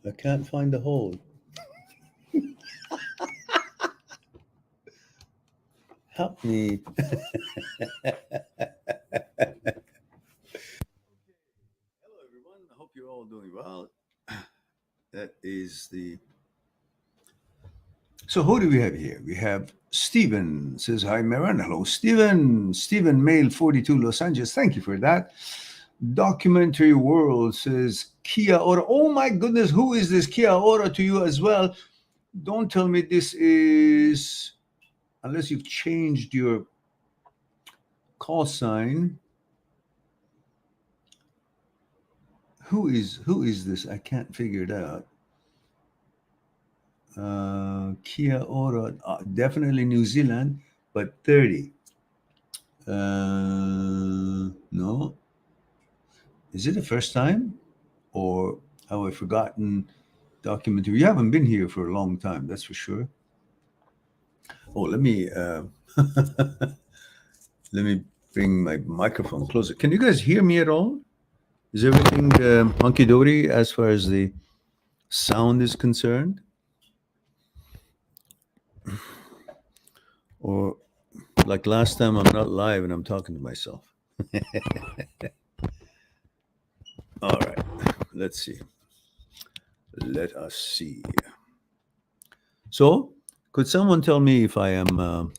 I can't find the hold. Help me. Hello, everyone. I hope you're all doing well. That is the. So, who do we have here? We have Stephen says, Hi, Maran. Hello, Stephen. Stephen, male 42, Los Angeles. Thank you for that. Documentary World says, Kia Ora. Oh, my goodness. Who is this? Kia Ora to you as well. Don't tell me this is, unless you've changed your call sign. Who is this? I can't figure it out. Kia Ora, definitely New Zealand, but 30. No. Is it the first time? Or have I forgotten documentary? You haven't been here for a long time, that's for sure. Oh, let me let me bring my microphone closer. Can you guys hear me at all? Is everything hunky-dory as far as the sound is concerned? Or like last time, I'm not live and I'm talking to myself. All right, let's see. Let us see. So, could someone tell me if I am,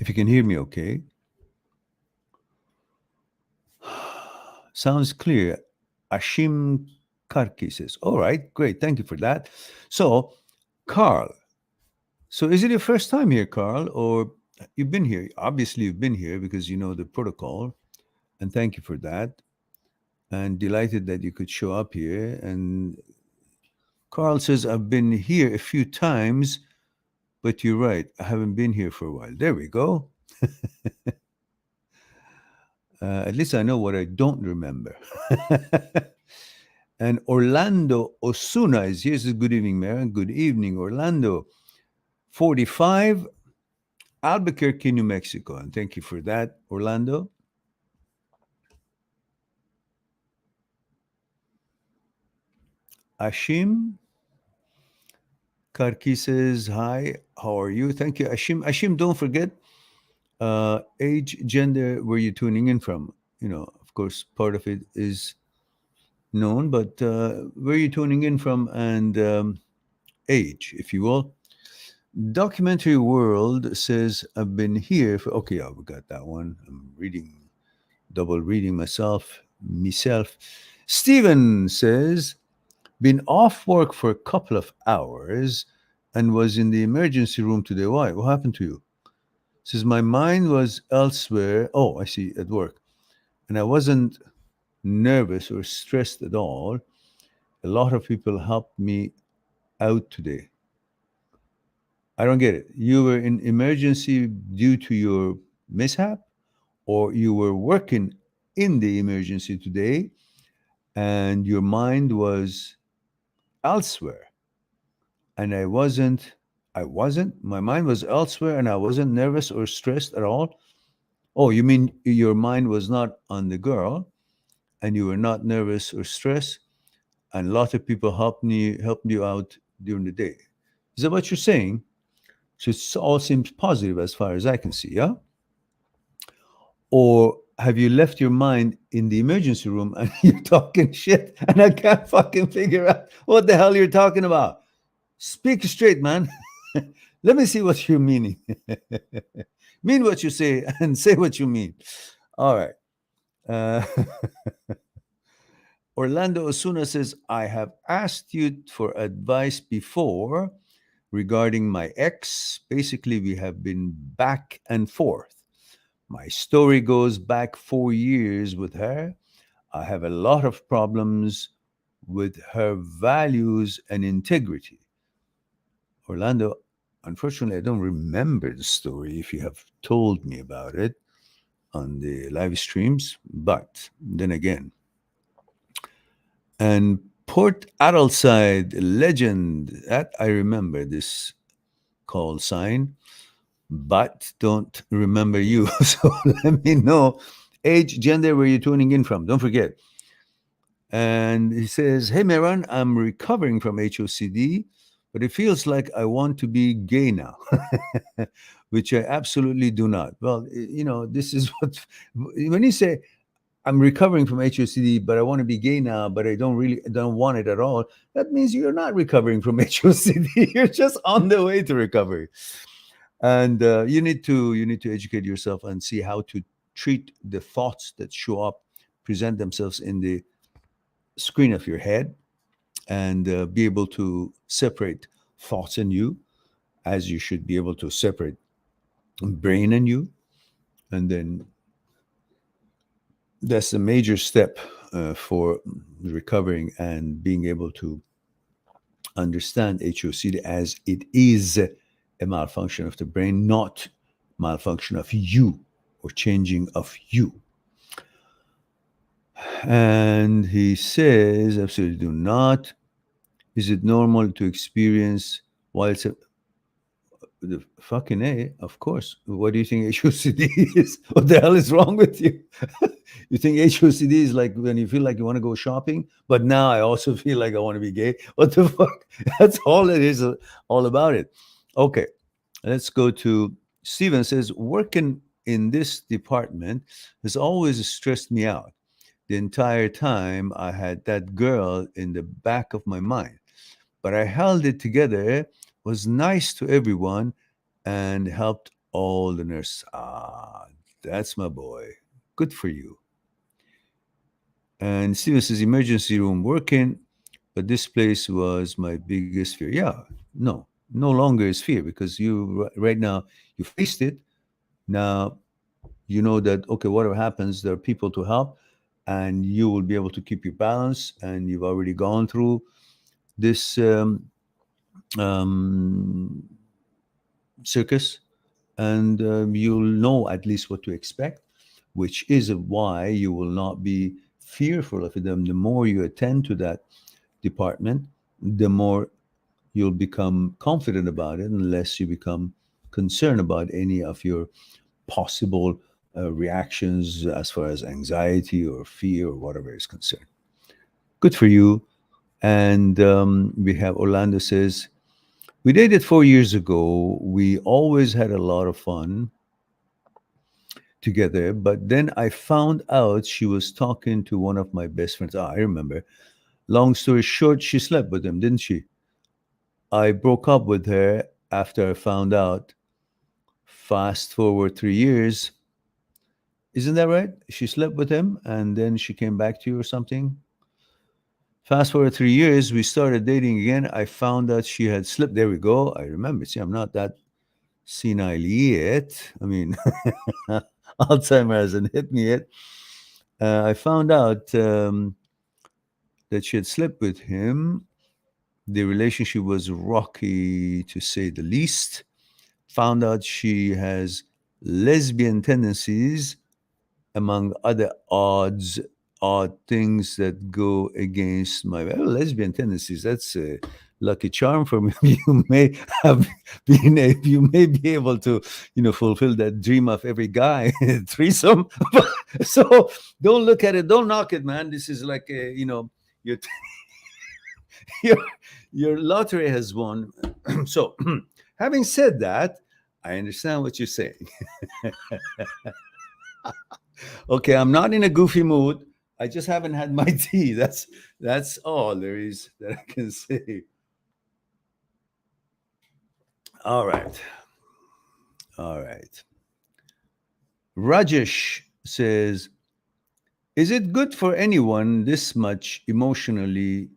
if you can hear me okay? Sounds clear. Ashim Karki says, all right, great, thank you for that. So, Carl, so is it your first time here, Carl, or you've been here? Obviously, you've been here because you know the protocol, and thank you for that. And delighted that you could show up here. And Carl says, I've been here a few times, but you're right, I haven't been here for a while. There we go. At least I know what I don't remember. And Orlando Osuna is here. Says, good evening, Maren. Good evening, Orlando. 45, Albuquerque, New Mexico. And thank you for that, Orlando. Ashim Karki says, hi, how are you? Thank you, Ashim. Ashim, don't forget, age, gender, where you're tuning in from. You know, of course, part of it is known, but where you're tuning in from and age, if you will. Documentary World says, I've been here for, okay, we got that one. I'm double reading myself. Stephen says, been off work for a couple of hours and was in the emergency room today. Why? What happened to you? Says, my mind was elsewhere. Oh, I see, at work. And I wasn't nervous or stressed at all. A lot of people helped me out today. I don't get it. You were in emergency due to your mishap, or you were working in the emergency today and your mind was elsewhere. And my mind was elsewhere and I wasn't nervous or stressed at all. Oh, you mean your mind was not on the girl and you were not nervous or stressed, and a lot of people helped you out during the day. Is that what you're saying? So it all seems positive as far as I can see, yeah? Or have you left your mind in the emergency room and you're talking shit and I can't fucking figure out what the hell you're talking about? Speak straight, man. Let me see what you're meaning. Mean what you say and say what you mean. All right. Orlando Osuna says, I have asked you for advice before regarding my ex. Basically, we have been back and forth. My story goes back 4 years with her. I have a lot of problems with her values and integrity. Orlando, unfortunately, I don't remember the story if you have told me about it on the live streams, but then again. And Port Adelside legend, that I remember this call sign, but don't remember you. So let me know age, gender, where you're tuning in from. Don't forget. And he says, "Hey, Meran, I'm recovering from HOCD, but it feels like I want to be gay now," which I absolutely do not. Well, this is what, when you say, "I'm recovering from HOCD, but I want to be gay now, but I don't want it at all," that means you're not recovering from HOCD. You're just on the way to recovery. And you need to educate yourself and see how to treat the thoughts that show up, present themselves in the screen of your head, and be able to separate thoughts in you, as you should be able to separate brain in you. And then that's a major step for recovering and being able to understand HOCD as it is a malfunction of the brain, not malfunction of you or changing of you. And he says, absolutely do not. Is it normal to experience while it's the fucking A? Of course. What do you think HOCD is? What the hell is wrong with you? You think HOCD is like when you feel like you want to go shopping, but now I also feel like I want to be gay? What the fuck? That's all it is, all about it. Okay, let's go to Steven. Says, working in this department has always stressed me out. The entire time I had that girl in the back of my mind, but I held it together, was nice to everyone, and helped all the nurses. Ah, that's my boy. Good for you. And Steven says, emergency room working, but this place was my biggest fear. Yeah, no longer is fear, because right now you faced it. Now you know that, okay, whatever happens, there are people to help, and you will be able to keep your balance. And you've already gone through this um, circus, and you'll know at least what to expect, which is why you will not be fearful of them. The more you attend to that department, the more you'll become confident about it, unless you become concerned about any of your possible reactions as far as anxiety or fear or whatever is concerned. Good for you. And we have Orlando says, we dated 4 years ago. We always had a lot of fun together, but then I found out she was talking to one of my best friends. Ah, I remember. Long story short, she slept with him, didn't she? I broke up with her after I found out. Fast forward 3 years. Isn't that right? She slept with him and then she came back to you or something? Fast forward 3 years, we started dating again. I found out she had slipped. There we go. I remember. See, I'm not that senile yet. I mean, Alzheimer hasn't hit me yet. I found out that she had slept with him. The relationship was rocky, to say the least. Found out she has lesbian tendencies, among other odd things that go against my lesbian tendencies. That's a lucky charm for me. You may have you may be able to, fulfill that dream of every guy, threesome. So don't look at it, don't knock it, man. This is like your your your lottery has won. So, having said that, I understand what you're saying. Okay, I'm not in a goofy mood. I just haven't had my tea. That's all there is that I can say. All right. All right. Rajesh says, is it good for anyone this much emotionally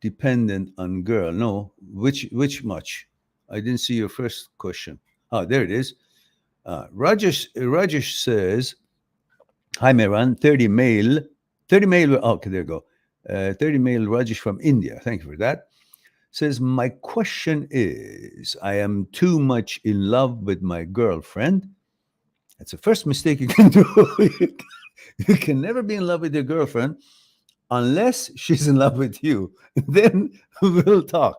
dependent on girl? No, which much? I didn't see your first question. Oh, there it is. Rajesh says, hi Meran, 30 male, oh, okay, there you go. 30 male Rajesh from India. Thank you for that. Says, my question is, I am too much in love with my girlfriend. That's the first mistake you can do. You can never be in love with your girlfriend unless she's in love with you. Then we'll talk.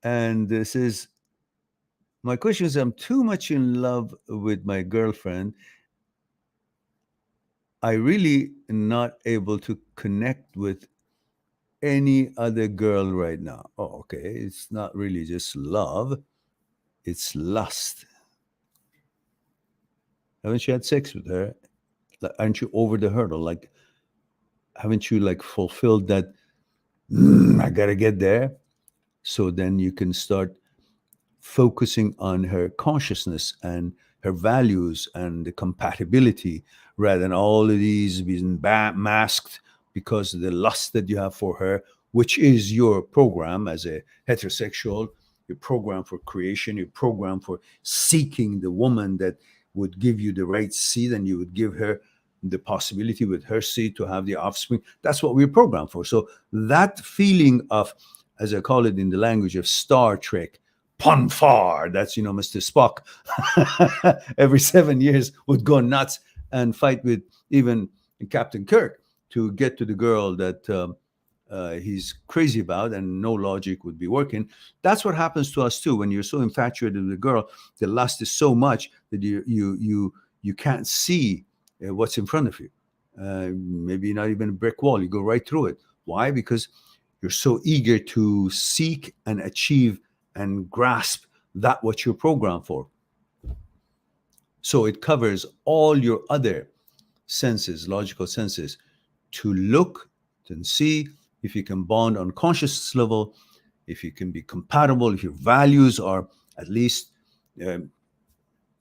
And this is, my question is, I'm too much in love with my girlfriend. I really am not able to connect with any other girl right now. Oh, okay. It's not really just love, it's lust. Haven't you had sex with her? Like, aren't you over the hurdle? Like, haven't you like fulfilled that? I gotta get there. So then you can start focusing on her consciousness and her values and the compatibility rather than all of these being masked because of the lust that you have for her, which is your program as a heterosexual, your program for creation, your program for seeking the woman that would give you the right seed, and you would give her the possibility with her seed to have the offspring. That's what we're programmed for. So that feeling of, as I call it in the language of Star Trek, pon farr, that's, Mr. Spock, every 7 years would go nuts and fight with even Captain Kirk to get to the girl that he's crazy about, and no logic would be working. That's what happens to us too. When you're so infatuated with a girl, the lust is so much that you can't see what's in front of you. Maybe not even a brick wall. You go right through it. Why? Because you're so eager to seek and achieve and grasp that what you're programmed for. So it covers all your other senses, logical senses, to look and see if you can bond on conscious level, if you can be compatible, if your values are at least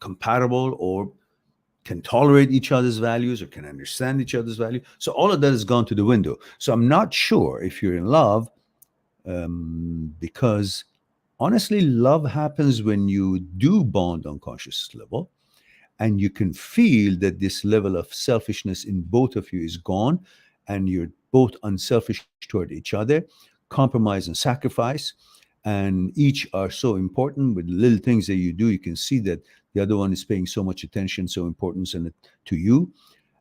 compatible, or can tolerate each other's values or can understand each other's value. So all of that has gone to the window. So I'm not sure if you're in love, because honestly, love happens when you do bond on conscious level, and you can feel that this level of selfishness in both of you is gone, and you're both unselfish toward each other, compromise and sacrifice, and each are so important with little things that you do. You can see that the other one is paying so much attention, so importance in it to you,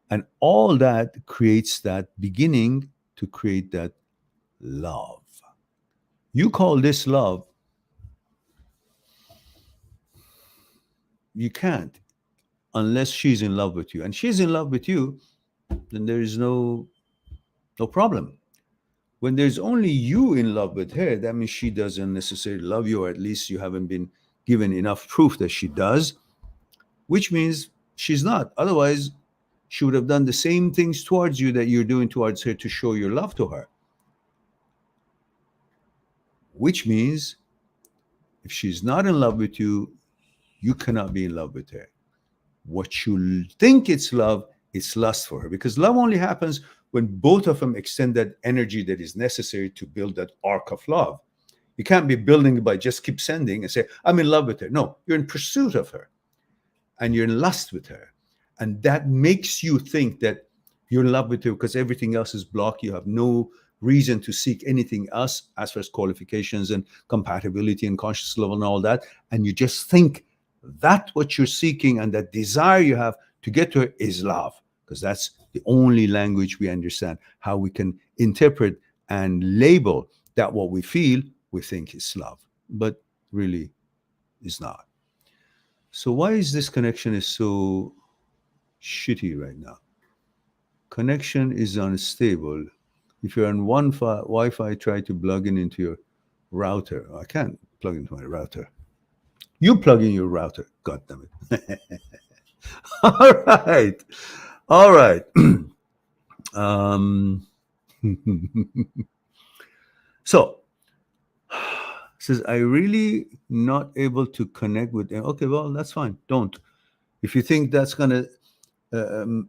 and all that creates that beginning to create that love. You call this love? You can't, unless she's in love with you. And she's in love with you, then there is no problem. When there's only you in love with her, that means she doesn't necessarily love you, or at least you haven't been given enough proof that she does, which means she's not. Otherwise, she would have done the same things towards you that you're doing towards her to show your love to her. Which means if she's not in love with you, you cannot be in love with her. What you think it's love, it's lust for her, because love only happens when both of them extend that energy that is necessary to build that arc of love. You can't be building it by just keep sending and say, I'm in love with her. No, you're in pursuit of her and you're in lust with her. And that makes you think that you're in love with her because everything else is blocked. You have no reason to seek anything else as far as qualifications and compatibility and conscious level and all that. And you just think that what you're seeking and that desire you have to get to her is love, because that's the only language we understand, how we can interpret and label that what we feel, we think is love, but really is not. So why is this connection is so shitty right now? Connection is unstable. If you're on Wi-Fi, try to plug in into your router. I can't plug into my router. You plug in your router. God damn it. All right. All right. So, says, I really not able to connect with them. Okay, well, that's fine. Don't. If you think that's going to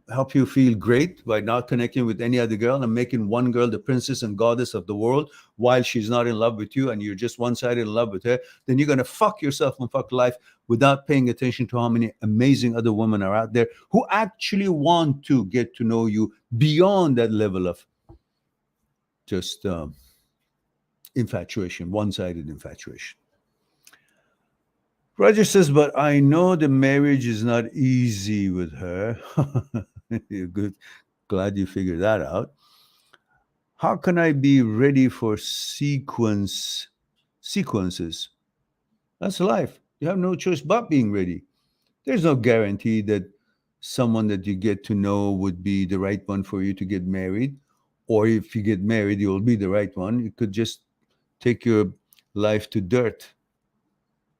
help you feel great by not connecting with any other girl and making one girl the princess and goddess of the world while she's not in love with you and you're just one-sided in love with her, then you're going to fuck yourself and fuck life without paying attention to how many amazing other women are out there who actually want to get to know you beyond that level of just infatuation, one-sided infatuation. Roger says, but I know the marriage is not easy with her. You're good. Glad you figured that out. How can I be ready for sequences? That's life. You have no choice but being ready. There's no guarantee that someone that you get to know would be the right one for you to get married, or if you get married, you will be the right one. It could just take your life to dirt,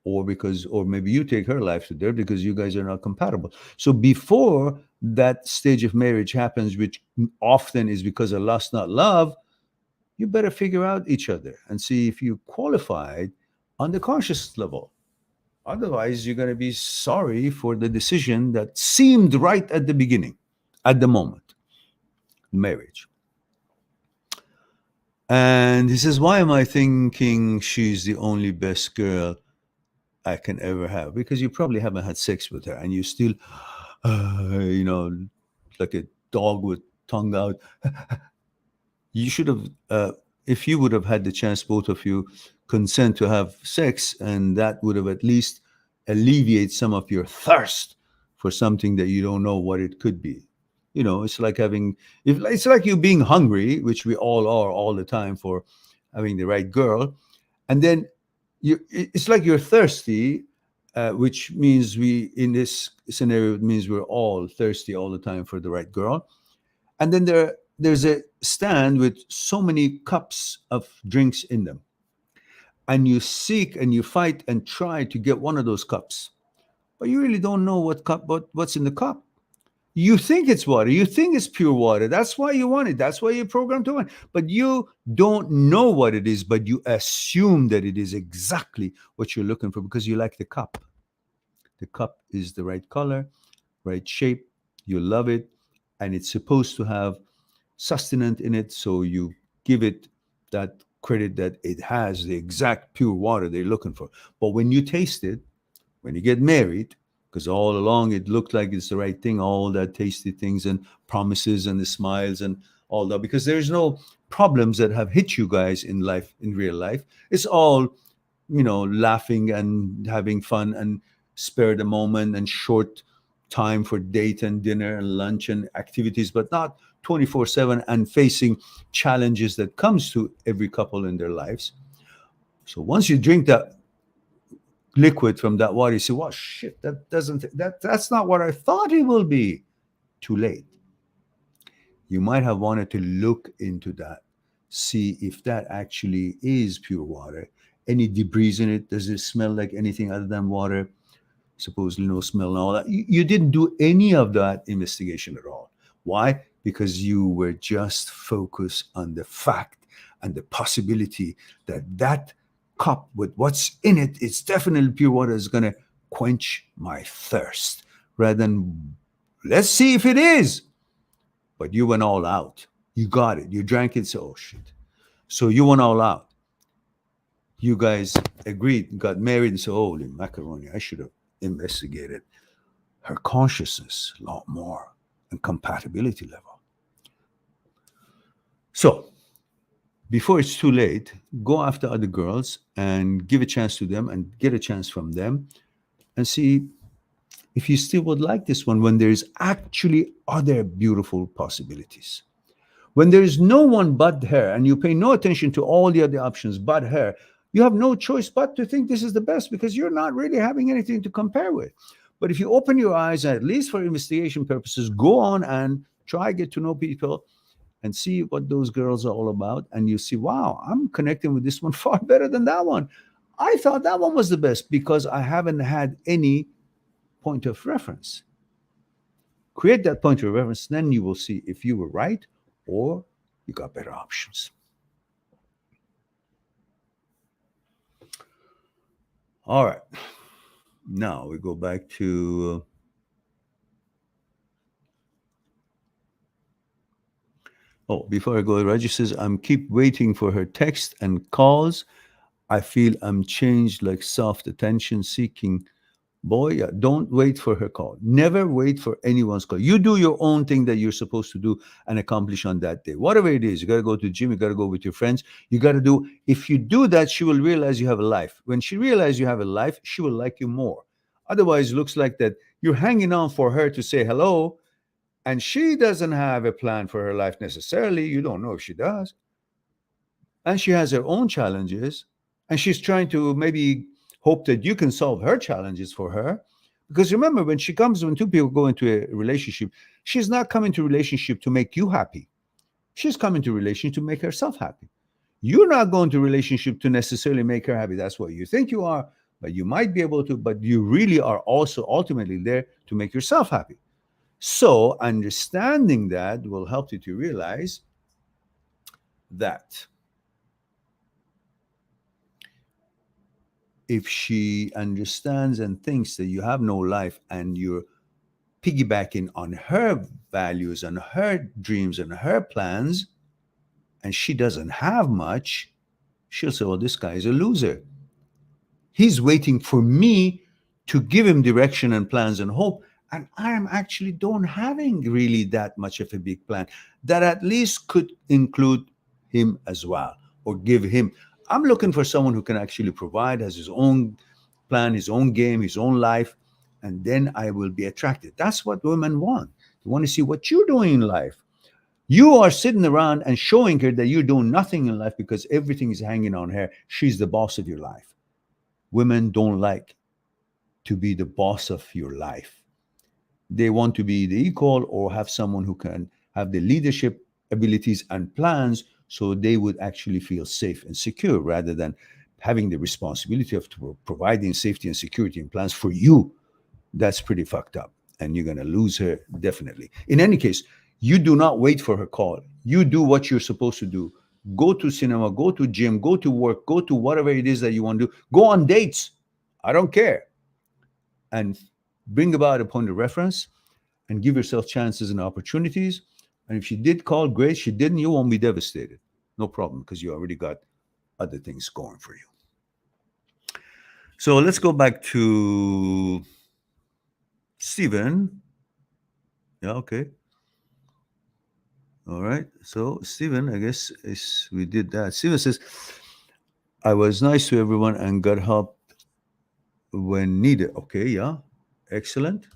or maybe you take her life to dirt because you guys are not compatible. So before that stage of marriage happens, which often is because of lust, not love, you better figure out each other and see if you qualified on the conscious level. Otherwise, you're going to be sorry for the decision that seemed right at the beginning, at the moment, marriage. And he says, why am I thinking she's the only best girl I can ever have? Because you probably haven't had sex with her and you still, you know, like a dog with tongue out. You should have, if you would have had the chance, both of you consent to have sex, and that would have at least alleviate some of your thirst for something that you don't know what it could be. You know, it's like it's like you being hungry, which we all are all the time for having the right girl, and then it's like you're thirsty, which means in this scenario, it means we're all thirsty all the time for the right girl. And then there's a stand with so many cups of drinks in them. And you seek and you fight and try to get one of those cups. But you really don't know what's in the cup. You think it's water. You think it's pure water. That's why you want it. That's why you're programmed to want it. But you don't know what it is, but you assume that it is exactly what you're looking for because you like the cup. The cup is the right color, right shape. You love it. And it's supposed to have sustenance in it. So you give it that credit that it has the exact pure water they're looking for. But when you taste it, when you get married, because all along it looked like it's the right thing, all that tasty things and promises and the smiles and all that, because there's no problems that have hit you guys in life, in real life. It's all, laughing and having fun and spare the moment and short time for date and dinner and lunch and activities, but not 24/7 and facing challenges that comes to every couple in their lives. So once you drink that liquid from that water, you say, well, shit, that's not what I thought it will be. Too late. You might have wanted to look into that, see if that actually is pure water. Any debris in it, does it smell like anything other than water? Supposedly no smell and all that. You didn't do any of that investigation at all. Why? Because you were just focused on the fact and the possibility that that cup with what's in it, it's definitely pure water, is going to quench my thirst. Rather than, let's see if it is. But you went all out. You got it. You drank it. So, oh shit. So you went all out. You guys agreed, got married, and said, holy macaroni, I should have investigated her consciousness a lot more and compatibility level. So before it's too late, go after other girls and give a chance to them and get a chance from them and see if you still would like this one when there's actually other beautiful possibilities. When there is no one but her and you pay no attention to all the other options but her, you have no choice but to think this is the best because you're not really having anything to compare with. But if you open your eyes, at least for investigation purposes, go on and try get to know people and see what those girls are all about. And you see, wow, I'm connecting with this one far better than that one. I thought that one was the best because I haven't had any point of reference. Create that point of reference, then you will see if you were right or you got better options. All right. Now we go back to before I go, Rajesh says, I'm keep waiting for her text and calls. I feel I'm changed like soft attention seeking. Boy, don't wait for her call. Never wait for anyone's call. You do your own thing that you're supposed to do and accomplish on that day. Whatever it is, you got to go to the gym, you got to go with your friends. You got to do, if you do that, she will realize you have a life. When she realizes you have a life, she will like you more. Otherwise, it looks like that you're hanging on for her to say hello, and she doesn't have a plan for her life necessarily. You don't know if she does. And she has her own challenges, and she's trying to maybe hope that you can solve her challenges for her. Because remember, when two people go into a relationship, she's not coming to relationship to make you happy. She's coming to relationship to make herself happy. You're not going to relationship to necessarily make her happy. That's what you think you are, but you might be able to, but you really are also ultimately there to make yourself happy. So understanding that will help you to realize that if she understands and thinks that you have no life and you're piggybacking on her values and her dreams and her plans, and she doesn't have much, she'll say, well, this guy is a loser. He's waiting for me to give him direction and plans and hope. And I am actually don't having really that much of a big plan that at least could include him as well, or give him. I'm looking for someone who can actually provide, has his own plan, his own game, his own life, and then I will be attracted. That's what women want. They want to see what you're doing in life. You are sitting around and showing her that you're doing nothing in life because everything is hanging on her. She's the boss of your life. Women don't like to be the boss of your life. They want to be the equal or have someone who can have the leadership abilities and plans so they would actually feel safe and secure rather than having the responsibility of providing safety and security and plans for you. That's pretty fucked up. And you're going to lose her definitely. In any case, you do not wait for her call. You do what you're supposed to do. Go to cinema, go to gym, go to work, go to whatever it is that you want to do. Go on dates. I don't care. And bring about a point of reference and give yourself chances and opportunities. And if she did call, great. She didn't, you won't be devastated. No problem, because you already got other things going for you. So let's go back to Stephen. Yeah, okay. All right. So Stephen, I guess we did that. Stephen says, I was nice to everyone and got help when needed. Okay, yeah. Excellent.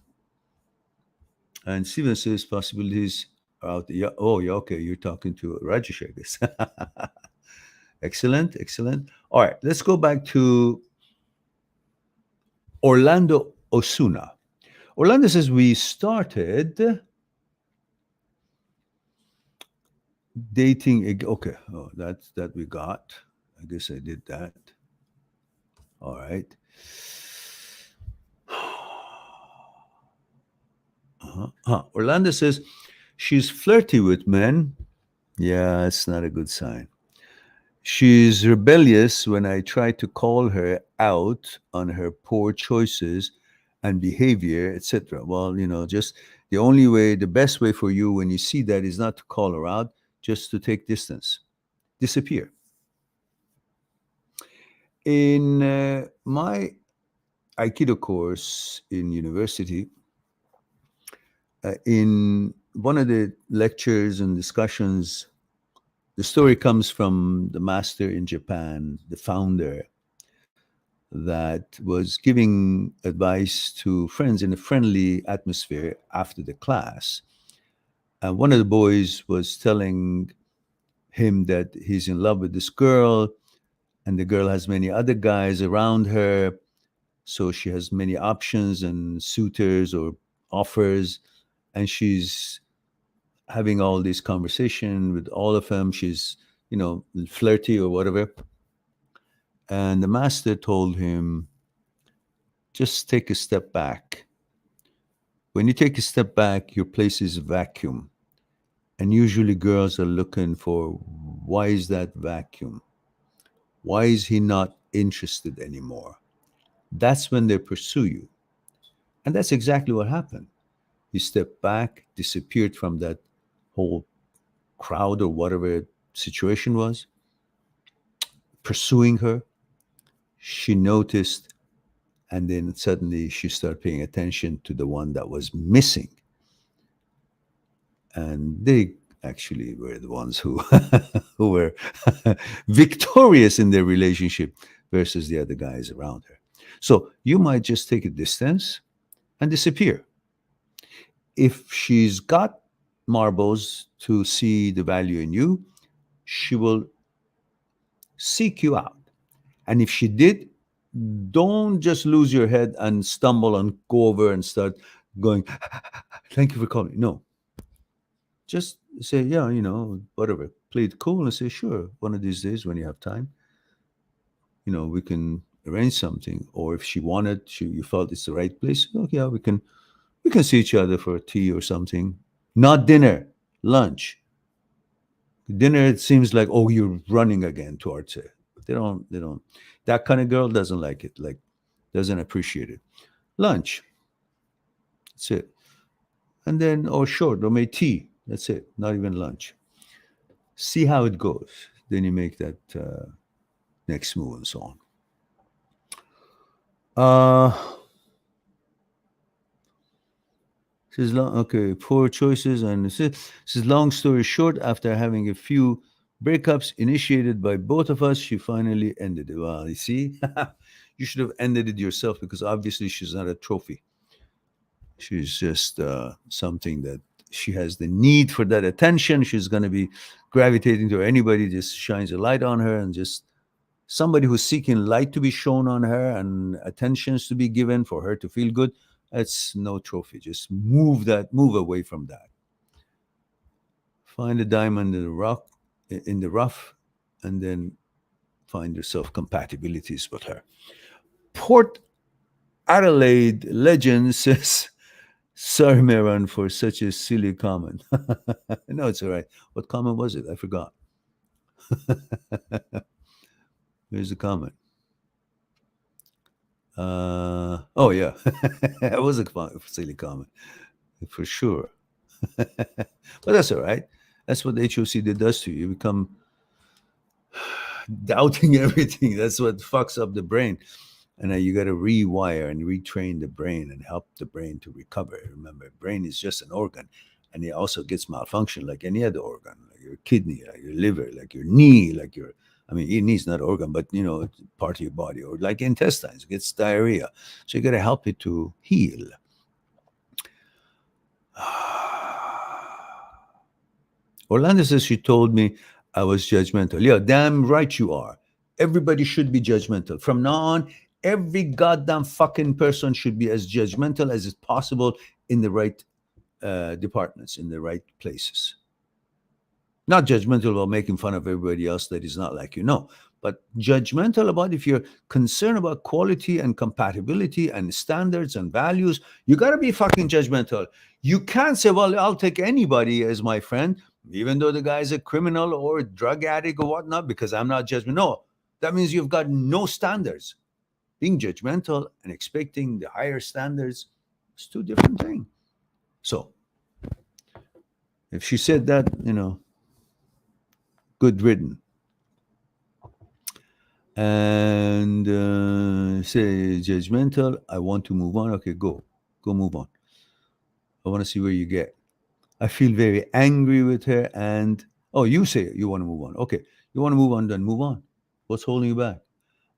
And Stephen says possibilities are out there. Yeah. Oh, yeah, okay. You're talking to Rajesh, I guess. Excellent, excellent. All right, let's go back to Orlando Osuna. Orlando says we started dating. Okay, oh, that we got. I guess I did that. All right. Orlando says she's flirty with men. Yeah, it's not a good sign. She's rebellious when I try to call her out on her poor choices and behavior, etc. Well, just the best way for you when you see that is not to call her out, just to take distance, disappear. In my Aikido course in university, in one of the lectures and discussions, the story comes from the master in Japan, the founder, that was giving advice to friends in a friendly atmosphere after the class. And one of the boys was telling him that he's in love with this girl, and the girl has many other guys around her. So she has many options and suitors or offers, and she's having all this conversation with all of them. She's, flirty or whatever. And the master told him, just take a step back. When you take a step back, your place is vacuum. And usually girls are looking for, why is that vacuum? Why is he not interested anymore? That's when they pursue you. And that's exactly what happened. He stepped back, disappeared from that whole crowd or whatever situation was, pursuing her. She noticed, and then suddenly she started paying attention to the one that was missing. And they actually were the ones who who were victorious in their relationship versus the other guys around her. So you might just take a distance and disappear. If she's got marbles to see the value in you, she will seek you out. And if she did, don't just lose your head and stumble and go over and start going, thank you for calling. No, just say, yeah, whatever. Play it cool and say, sure, one of these days when you have time, we can arrange something. Or if she wanted, you felt it's the right place, okay, yeah, we can see each other for tea or something. Not dinner, lunch. Dinner, it seems like, oh, you're running again towards it. They don't. That kind of girl doesn't like it, like, doesn't appreciate it. Lunch, that's it. And then, or short, or maybe tea, that's it. Not even lunch. See how it goes. Then you make that next move and so on. This is long. Okay, poor choices, and this is long story short. After having a few breakups initiated by both of us, she finally ended it. Well, you see, you should have ended it yourself because obviously she's not a trophy. She's just something that she has the need for that attention. She's going to be gravitating to anybody just shines a light on her, and just somebody who's seeking light to be shown on her and attentions to be given for her to feel good. That's no trophy. Just move away from that. Find a diamond in the rock, in the rough, and then find yourself compatibilities with her. Port Adelaide legend says, sorry, Meron, for such a silly comment. No, it's all right. What comment was it? I forgot. Here's the comment. Oh, yeah. It was a silly comment, for sure. But that's all right. That's what HOCD does to you. You become doubting everything. That's what fucks up the brain. And you got to rewire and retrain the brain and help the brain to recover. Remember, brain is just an organ, and it also gets malfunction like any other organ, like your kidney, like your liver, like your knee, like your. I mean, your knee's not organ, but it's part of your body, or like intestines, it gets diarrhea. So you got to help it to heal. Orlando says she told me I was judgmental. Yeah, damn right you are. Everybody should be judgmental. From now on, every goddamn fucking person should be as judgmental as is possible in the right departments, in the right places. Not judgmental about making fun of everybody else that is not like you. No, but judgmental about if you're concerned about quality and compatibility and standards and values, you got to be fucking judgmental. You can't say, well, I'll take anybody as my friend, even though the guy's a criminal or a drug addict or whatnot, because I'm not judgmental. No, that means you've got no standards. Being judgmental and expecting the higher standards is two different things. So if she said that, good ridden. And say judgmental, I want to move on. Okay, go move on. I want to see where you get. I feel very angry with her. And oh, you say you want to move on. Okay, you want to move on, then move on. What's holding you back?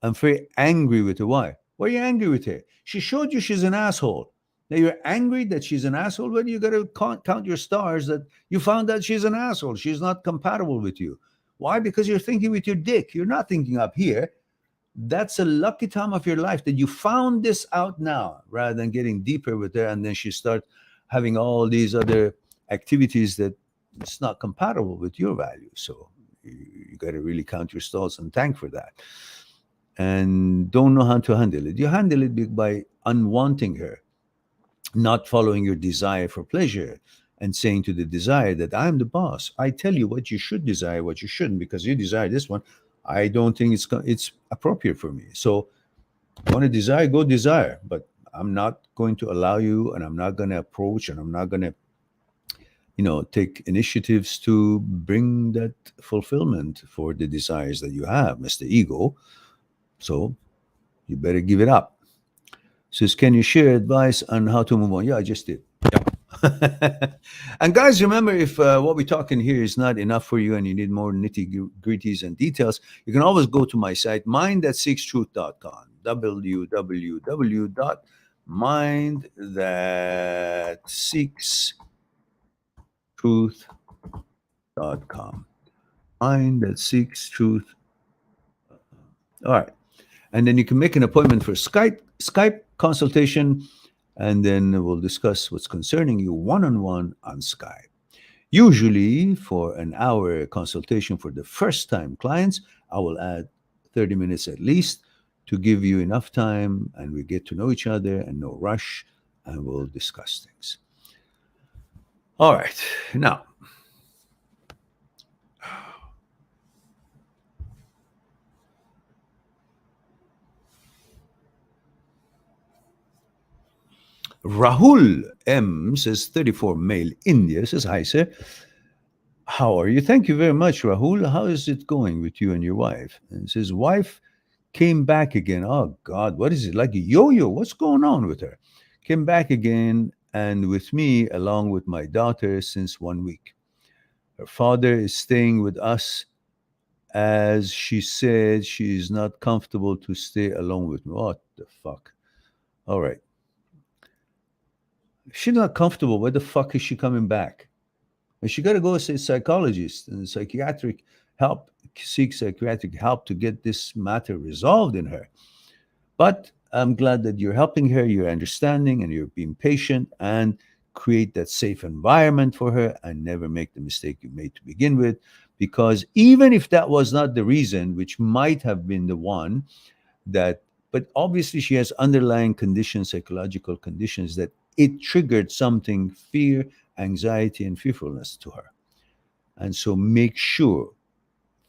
I'm very angry with her. Why are you angry with her? She showed you she's an asshole. Now you're angry that she's an asshole. Well, you got to count your stars that you found that she's an asshole. She's not compatible with you. Why? Because you're thinking with your dick. You're not thinking up here. That's a lucky time of your life that you found this out now, rather than getting deeper with her and then she start having all these other activities that it's not compatible with your values. So you got to really count your stars and thank for that. And don't know how to handle it. You handle it by unwanting her, not following your desire for pleasure, and saying to the desire that I'm the boss. I tell you what you should desire, what you shouldn't, because you desire this one. I don't think it's appropriate for me. So you want to desire, go desire, but I'm not going to allow you, and I'm not going to approach, and I'm not going to take initiatives to bring that fulfillment for the desires that you have, Mr. Ego. So you better give it up. Says, can you share advice on how to move on? Yeah, I just did. Yeah. And guys, remember, if what we're talking here is not enough for you and you need more nitty gritties and details, you can always go to my site, mindthatseekstruth.com, www.mindthatseekstruth.com. Mind that seeks truth. All right. And then you can make an appointment for Skype consultation, and then we'll discuss what's concerning you one-on-one on Skype. Usually, for an hour consultation for the first time clients, I will add 30 minutes at least to give you enough time and we get to know each other and no rush and we'll discuss things. All right. Now, Rahul M says 34 male India says, hi, sir. How are you? Thank you very much, Rahul. How is it going with you and your wife? And says, wife came back again. Oh, God, what is it? Like a yo yo? What's going on with her? Came back again and with me, along with my daughter, since 1 week. Her father is staying with us as she said she is not comfortable to stay alone with me. What the fuck? All right. If she's not comfortable, why the fuck is she coming back? And she got to go see a psychologist and psychiatric help, seek psychiatric help to get this matter resolved in her. But I'm glad that you're helping her, you're understanding, and you're being patient and create that safe environment for her and never make the mistake you made to begin with. Because even if that was not the reason, which might have been the one that, but obviously she has underlying conditions, psychological conditions that it triggered something, fear, anxiety, and fearfulness to her. And so make sure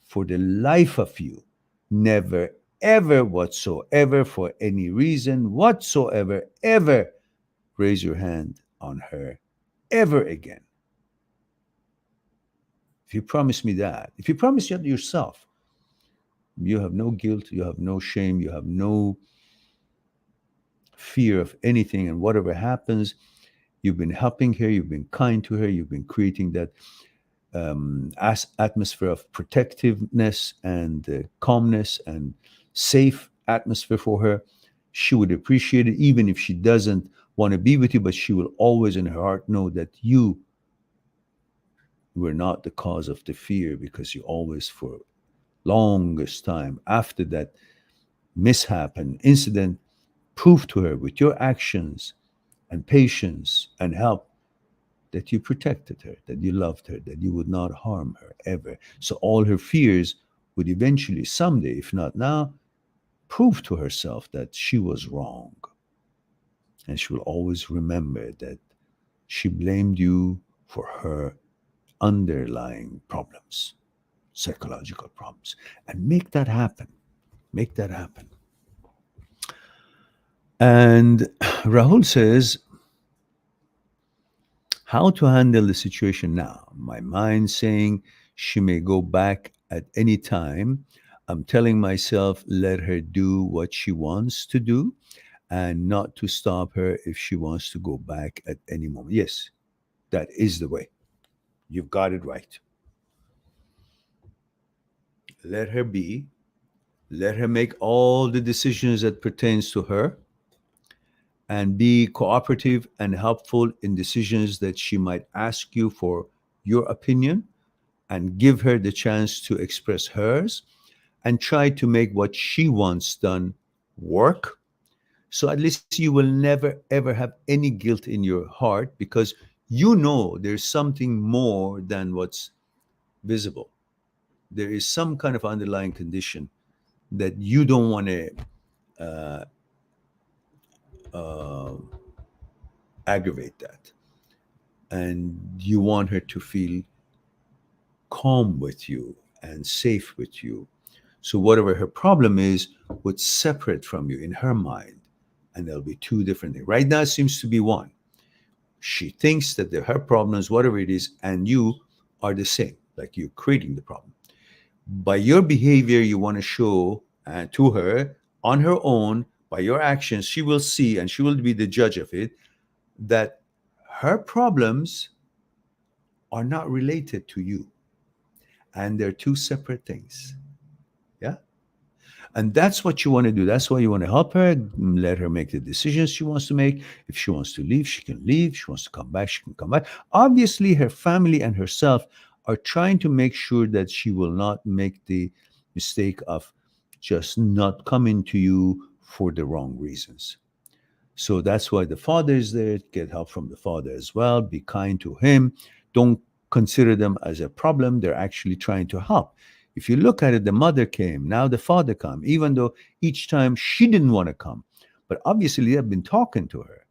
for the life of you, never, ever, whatsoever, for any reason whatsoever, ever raise your hand on her ever again. If you promise me that, if you promise that yourself, you have no guilt, you have no shame, you have no fear of anything, and whatever happens, you've been helping her, you've been kind to her, you've been creating that atmosphere of protectiveness and calmness and safe atmosphere for her. She would appreciate it, even if she doesn't want to be with you, but she will always in her heart know that you were not the cause of the fear, because you always, for longest time after that mishap and incident, proved to her with your actions and patience and help that you protected her, that you loved her, that you would not harm her ever. So all her fears would eventually, someday, if not now, prove to herself that she was wrong. And she will always remember that she blamed you for her underlying problems, psychological problems. And make that happen. Make that happen. And Rahul says, how to handle the situation now? My mind saying she may go back at any time. I'm telling myself, let her do what she wants to do and not to stop her if she wants to go back at any moment. Yes, that is the way. You've got it right. Let her be. Let her make all the decisions that pertains to her, and be cooperative and helpful in decisions that she might ask you for your opinion, and give her the chance to express hers, and try to make what she wants done work. So at least you will never ever have any guilt in your heart, because you know there's something more than what's visible. There is some kind of underlying condition that you don't want to uh, uh, aggravate that. And you want her to feel calm with you and safe with you. So whatever her problem is would separate from you in her mind. And there'll be two different things. Right now it seems to be one. She thinks that her problems, whatever it is, and you are the same, like you're creating the problem. By your behavior, you want to show to her on her own, by your actions, she will see, and she will be the judge of it, that her problems are not related to you. And they're two separate things. Yeah. And that's what you want to do. That's why you want to help her, let her make the decisions she wants to make. If she wants to leave, she can leave. If she wants to come back, she can come back. Obviously, her family and herself are trying to make sure that she will not make the mistake of just not coming to you for the wrong reasons. So that's why the father is there. Get help from the father as well. Be kind to him. Don't consider them as a problem. They're actually trying to help. If you look at it, the mother came, now the father come, even though each time she didn't want to come. But obviously they have been talking to her.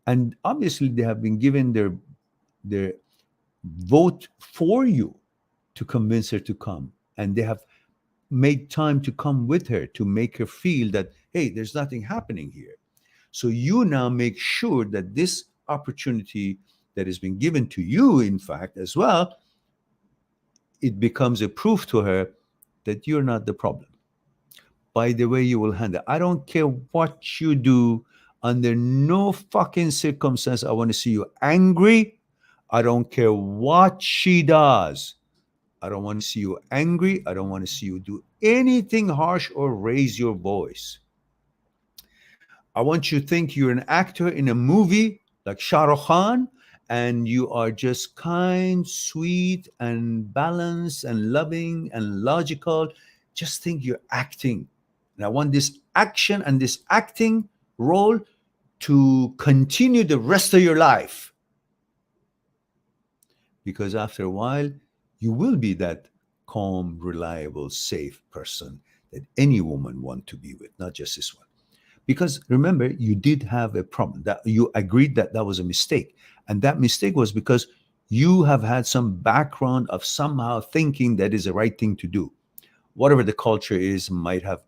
And obviously they have been given their vote for you to convince her to come. And they have made time to come with her to make her feel that, hey, there's nothing happening here. So you now make sure that this opportunity that has been given to you, in fact, as well, it becomes a proof to her that you're not the problem. By the way you will handle, I don't care what you do, under no fucking circumstance I want to see you angry. I don't care what she does. I don't want to see you angry. I don't want to see you do anything harsh or raise your voice. I want you to think you're an actor in a movie like Shah Rukh Khan, and you are just kind, sweet, and balanced, and loving, and logical. Just think you're acting. And I want this action and this acting role to continue the rest of your life. Because after a while, you will be that calm, reliable, safe person that any woman want to be with, not just this one. Because remember, you did have a problem, that you agreed that that was a mistake. And that mistake was because you have had some background of somehow thinking that is the right thing to do. Whatever the culture is might have,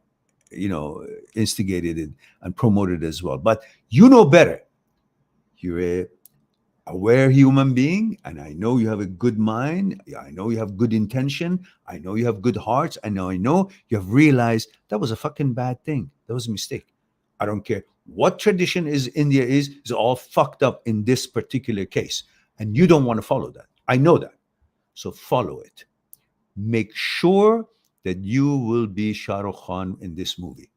instigated it and promoted it as well. But you know better. You're a aware human being, and I know you have a good mind. I know you have good intention. I know you have good hearts. I know you have realized that was a fucking bad thing. That was a mistake. I don't care what tradition is India is all fucked up in this particular case. And you don't want to follow that. I know that. So follow it. Make sure that you will be Shah Rukh Khan in this movie.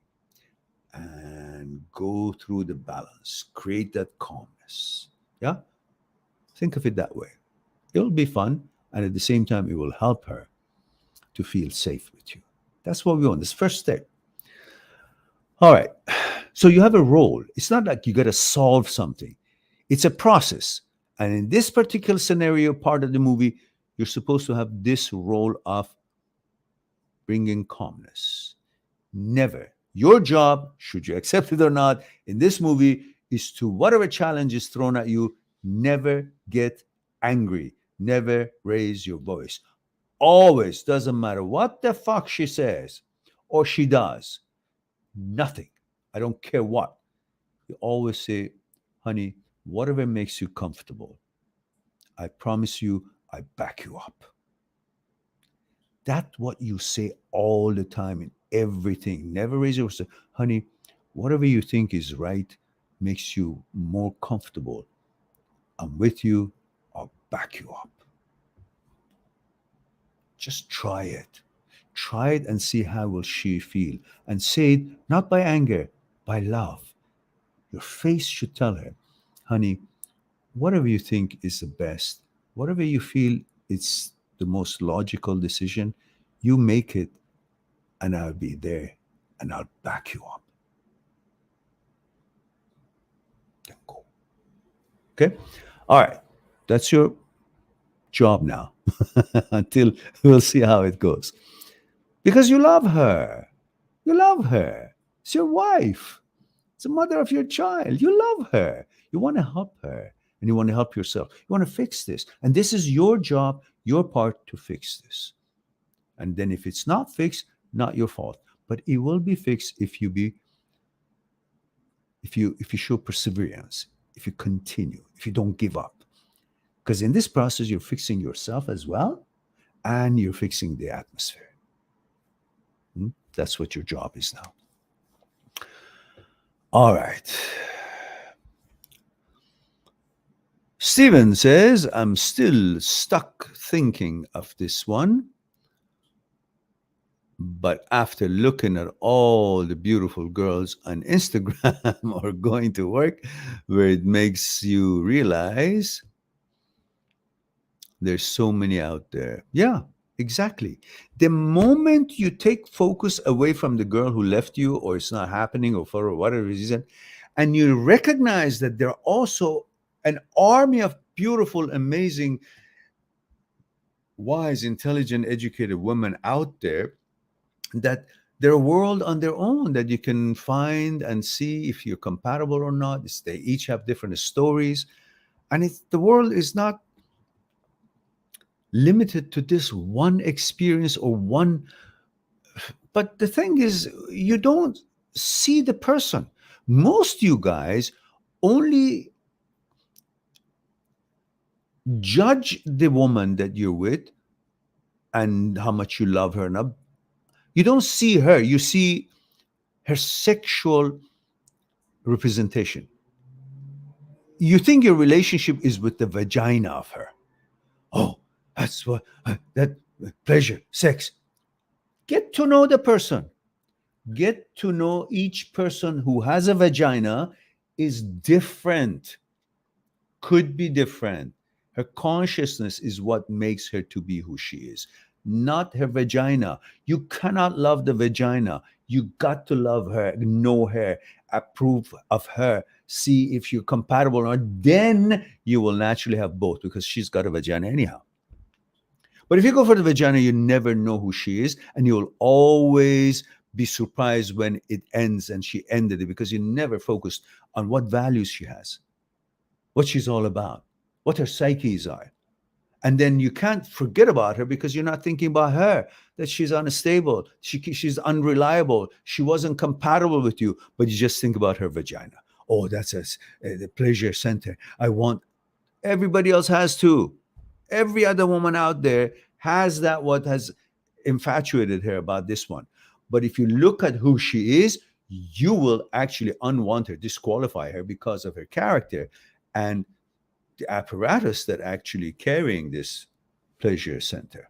And go through the balance. Create that calmness. Yeah? Think of it that way. It'll be fun. And at the same time, it will help her to feel safe with you. That's what we want. This first step. All right. So you have a role. It's not like you got to solve something. It's a process. And in this particular scenario, part of the movie, you're supposed to have this role of bringing calmness. Never. Your job, should you accept it or not, in this movie is to, whatever challenge is thrown at you, never get angry. Never raise your voice. Always, doesn't matter what the fuck she says or she does. Nothing. I don't care what. You always say, honey, whatever makes you comfortable, I promise you, I back you up. That's what you say all the time in everything. Never raise your voice. Honey, whatever you think is right makes you more comfortable. I'm with you. I'll back you up. Just try it. Try it and see how will she feel. And say it not by anger, by love. Your face should tell her, honey, whatever you think is the best, whatever you feel it's the most logical decision, you make it and I'll be there and I'll back you up. Then go. Okay? All right. That's your job now until we'll see how it goes. Because you love her. You love her. It's your wife. It's the mother of your child. You love her. You want to help her and you want to help yourself. You want to fix this. And this is your job, your part to fix this. And then if it's not fixed, not your fault. But it will be fixed if you show perseverance, if you continue, if you don't give up. Because in this process, you're fixing yourself as well, and you're fixing the atmosphere. That's what your job is now. All right. Steven says, I'm still stuck thinking of this one. But after looking at all the beautiful girls on Instagram or going to work, where it makes you realize there's so many out there. Yeah, Exactly. The moment you take focus away from the girl who left you, or it's not happening, or for whatever reason, and you recognize that there are also an army of beautiful, amazing, wise, intelligent, educated women out there, that they're a world on their own that you can find and see if you're compatible or not. They each have different stories. And the world is not limited to this one experience or one. But the thing is, you don't see the person. Most you guys only judge the woman that you're with and how much you love her. Now, you don't see her, you see her sexual representation. You think your relationship is with the vagina of her. Oh, that's what, that pleasure, sex. Get to know the person. Get to know each person who has a vagina is different, could be different. Her consciousness is what makes her to be who she is, not her vagina. You cannot love the vagina. You got to love her, know her, approve of her, see if you're compatible or not. Then you will naturally have both, because she's got a vagina anyhow. But if you go for the vagina, you never know who she is, and you'll always be surprised when it ends and she ended it, because you never focused on what values she has, what she's all about, what her psyches are. And then you can't forget about her because you're not thinking about her, that she's unstable, she's unreliable, she wasn't compatible with you, but you just think about her vagina. Oh, that's the pleasure center. I want, everybody else has too. Every other woman out there has that, what has infatuated her about this one. But if you look at who she is, you will actually unwant her, disqualify her because of her character and the apparatus that actually carrying this pleasure center.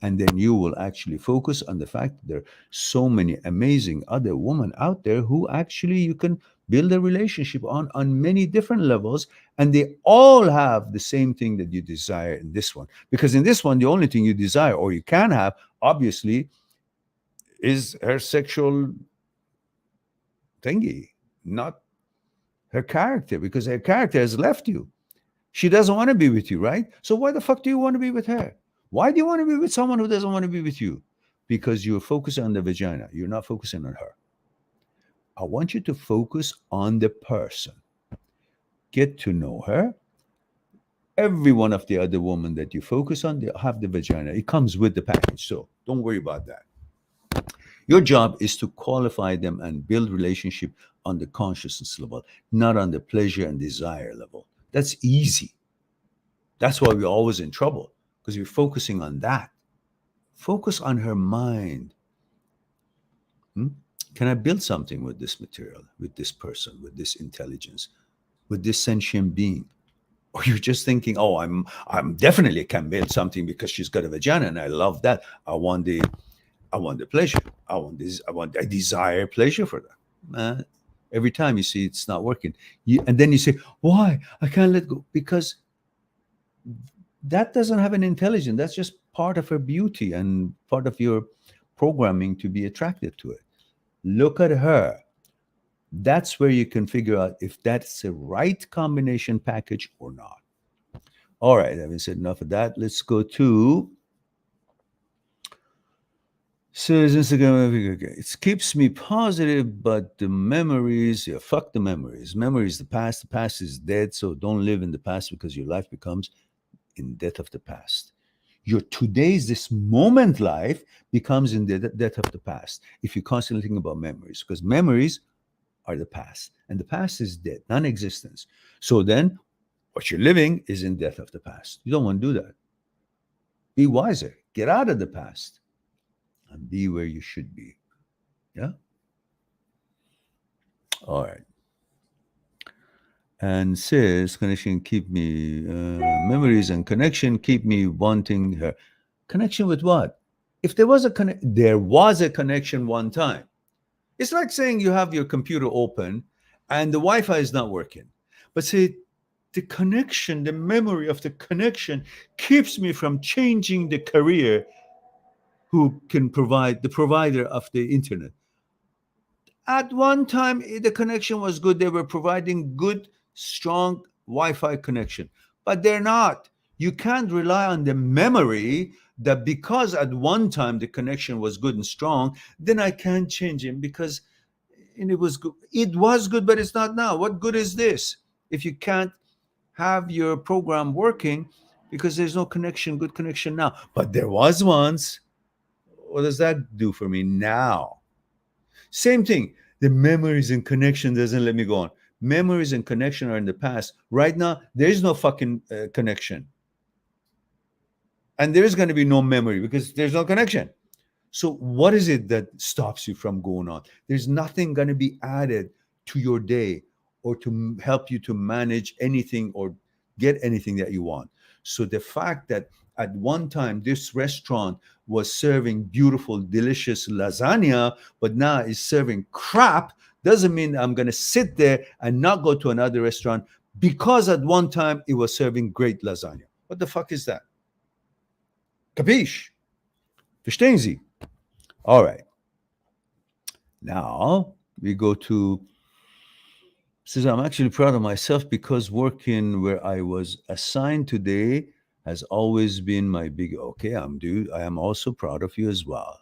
And then you will actually focus on the fact that there are so many amazing other women out there who actually you can build a relationship on many different levels, and they all have the same thing that you desire in this one. Because in this one, the only thing you desire or you can have, obviously, is her sexual thingy, not her character, because her character has left you. She doesn't want to be with you, right? So why the fuck do you want to be with her? Why do you want to be with someone who doesn't want to be with you? Because you're focusing on the vagina. You're not focusing on her. I want you to focus on the person. Get to know her. Every one of the other women that you focus on, they have the vagina. It comes with the package. So don't worry about that. Your job is to qualify them and build relationship on the consciousness level, not on the pleasure and desire level. That's easy. That's why we're always in trouble, because we're focusing on that. Focus on her mind. Can I build something with this material, with this person, with this intelligence, with this sentient being? Or you're just thinking, oh, I'm definitely can build something because she's got a vagina and I love that. I want the pleasure. I desire pleasure for that. Every time you see it's not working. And then you say, why? I can't let go. Because that doesn't have an intelligence. That's just part of her beauty and part of your programming to be attracted to it. Look at her. That's where you can figure out if that's the right combination package or not. All right, having said enough of that, let's go to says Instagram. Okay. It keeps me positive, but the memories, yeah, fuck the memories. Memories, the past. The past is dead, so don't live in the past because your life becomes in death of the past. Your today's, this moment life becomes in the death of the past if you constantly think about memories, because memories are the past, and the past is dead, non-existence. So then what you're living is in death of the past. You don't want to do that. Be wiser. Get out of the past and be where you should be. Yeah? All right. And says, connection keep me, memories and connection keep me wanting her. Connection with what? If there was there was a connection one time. It's like saying you have your computer open and the Wi-Fi is not working. But say the connection, the memory of the connection keeps me from changing the career who can provide, the provider of the internet. At one time, the connection was good. They were providing good, strong Wi-Fi connection, but they're not. You can't rely on the memory that because at one time the connection was good and strong, then I can't change it because it was good. It was good, but it's not now. What good is this if you can't have your program working because there's no connection, good connection now? But there was once. What does that do for me now? Same thing. The memories and connection doesn't let me go on. Memories and connection are in the past. Right now, there is no fucking connection. And there is going to be no memory because there's no connection. So what is it that stops you from going on? There's nothing going to be added to your day or to help you to manage anything or get anything that you want. So the fact that at one time this restaurant was serving beautiful, delicious lasagna, but now is serving crap, doesn't mean I'm going to sit there and not go to another restaurant because at one time it was serving great lasagna. What the fuck is that? Capiche? Verstehen Sie? All right. Now we go to, says, I'm actually proud of myself because working where I was assigned today has always been my big, okay, I am also proud of you as well.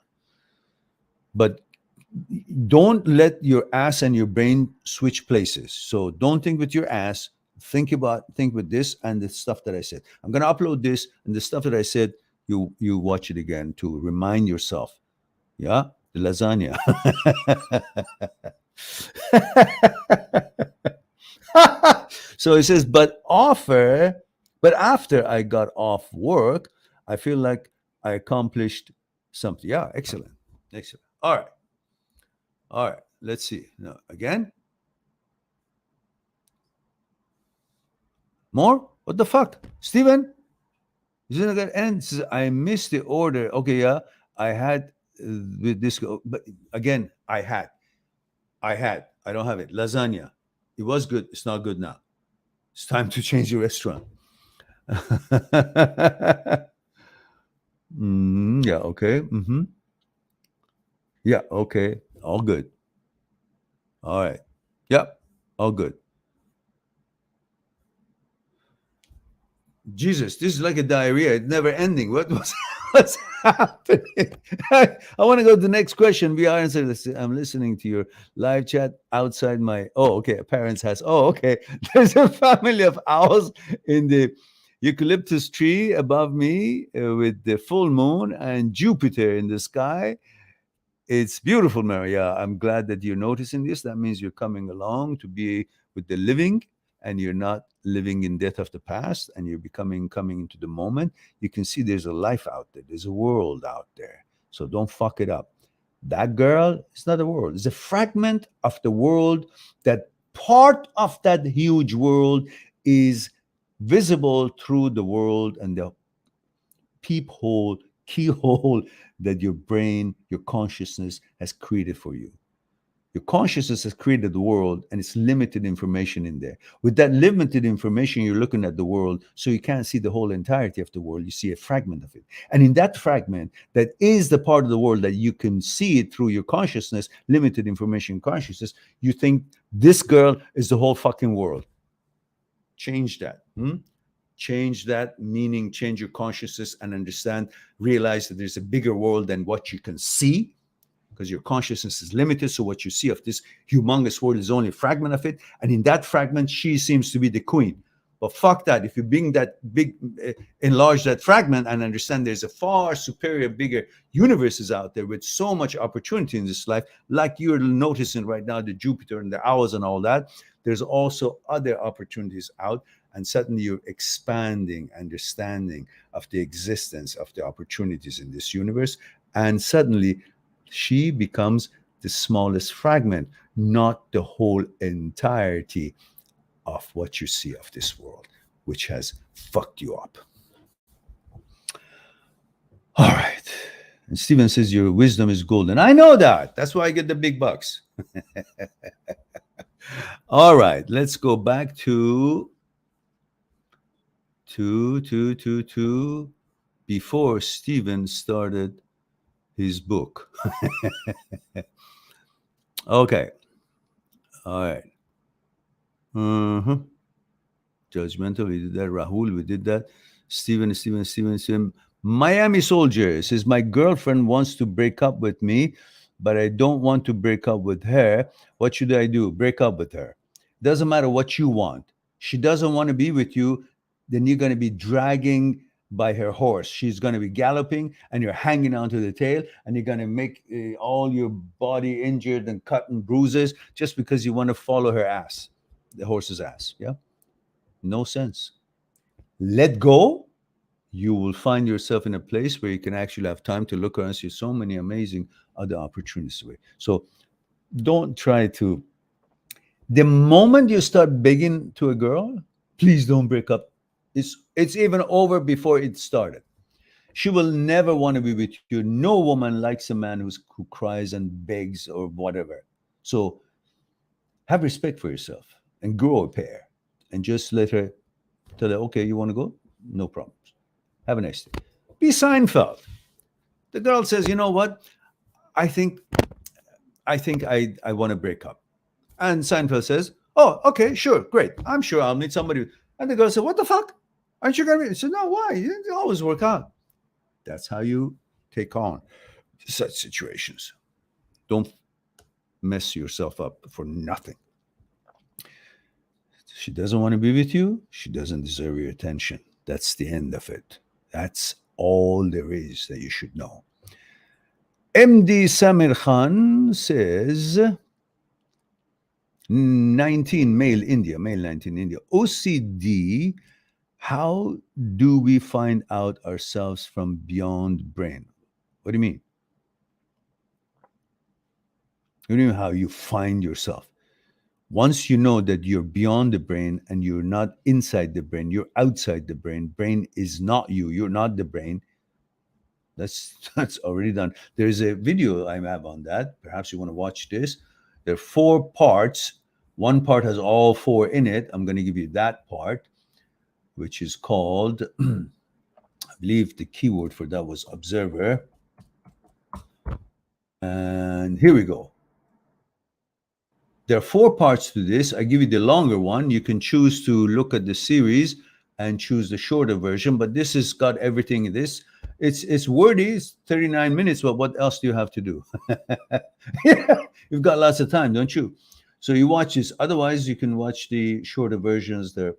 But don't let your ass and your brain switch places. So don't think with your ass, think with this and the stuff that I said. I'm going to upload this and the stuff that I said, you watch it again to remind yourself. Yeah, the lasagna. So it says, but after I got off work, I feel like I accomplished something. Yeah, excellent. Excellent. All right. All right. Let's see. No, again. More? What the fuck? Steven? Isn't it going to end? Says, I missed the order. Okay, yeah. I had with this, but again, I don't have it. Lasagna. It was good. It's not good now. It's time to change the restaurant. Yeah, okay. Yeah, okay. All good. All right. Yep, all good. Jesus, this is like a diarrhea. It's never ending. What's happening? I want to go to the next question. We are answering this. I'm listening to your live chat outside my, parents' house. Oh, okay. There's a family of owls in the eucalyptus tree above me with the full moon and Jupiter in the sky. It's beautiful, Maria. I'm glad that you're noticing this. That means you're coming along to be with the living and you're not living in death of the past and you're coming into the moment. You can see there's a life out there. There's a world out there. So don't fuck it up. That girl is not a world. It's a fragment of the world. That part of that huge world is visible through the world and the peephole, keyhole that your brain, your consciousness has created for you. Your consciousness has created the world and it's limited information in there. With that limited information, you're looking at the world, so you can't see the whole entirety of the world. You see a fragment of it. And in that fragment, that is the part of the world that you can see it through your consciousness, limited information consciousness, you think this girl is the whole fucking world. Change that. Change that, meaning change your consciousness and understand, realize that there's a bigger world than what you can see, because your consciousness is limited. So what you see of this humongous world is only a fragment of it. And in that fragment, she seems to be the queen. But fuck that. If you bring that big, enlarge that fragment and understand there's a far superior, bigger universes out there with so much opportunity in this life, like you're noticing right now, the Jupiter and the owls and all that, there's also other opportunities out. And suddenly you're expanding understanding of the existence of the opportunities in this universe. And suddenly she becomes the smallest fragment, not the whole entirety of what you see of this world, which has fucked you up. All right. And Stephen says, your wisdom is golden. I know that. That's why I get the big bucks. All right. Let's go back to before Stephen started his book. Okay. All right. Uh-huh. Judgmental, we did that. Rahul, we did that. Steven. Miami Soldier says, my girlfriend wants to break up with me, but I don't want to break up with her. What should I do? Break up with her. Doesn't matter what you want. She doesn't want to be with you, then you're going to be dragging by her horse. She's going to be galloping and you're hanging onto the tail and you're going to make all your body injured and cut and bruises just because you want to follow her ass, the horse's ass. Yeah. No sense. Let go. You will find yourself in a place where you can actually have time to look around and see so many amazing other opportunities. So don't try to. The moment you start begging to a girl, please don't break up. It's even over before it started. She will never want to be with you. No woman likes a man who cries and begs or whatever. So have respect for yourself and grow a pair and just let her tell her, okay, you want to go? No problems. Have a nice day. Be Seinfeld. The girl says, you know what? I think I want to break up. And Seinfeld says, oh, okay, sure, great. I'm sure I'll meet somebody. And the girl said, what the fuck? Aren't you going to meet? He said, no, why? You always work out. That's how you take on such situations. Don't mess yourself up for nothing. She doesn't want to be with you. She doesn't deserve your attention. That's the end of it. That's all there is that you should know. MD Samir Khan says, 19, male 19 India. OCD, how do we find out ourselves from beyond brain? What do you mean? What do you mean how you find yourself? Once you know that you're beyond the brain and you're not inside the brain, you're outside the brain. Brain is not you. You're not the brain. That's already done. There's a video I have on that. Perhaps you want to watch this. There are 4 parts. One part has all 4 in it. I'm going to give you that part, which is called, I believe the keyword for that was observer. And here we go. There are 4 parts to this. I give you the longer one. You can choose to look at the series and choose the shorter version, but this has got everything in this. It's wordy, it's 39 minutes, but what else do you have to do? You've got lots of time, don't you? So you watch this. Otherwise, you can watch the shorter versions. There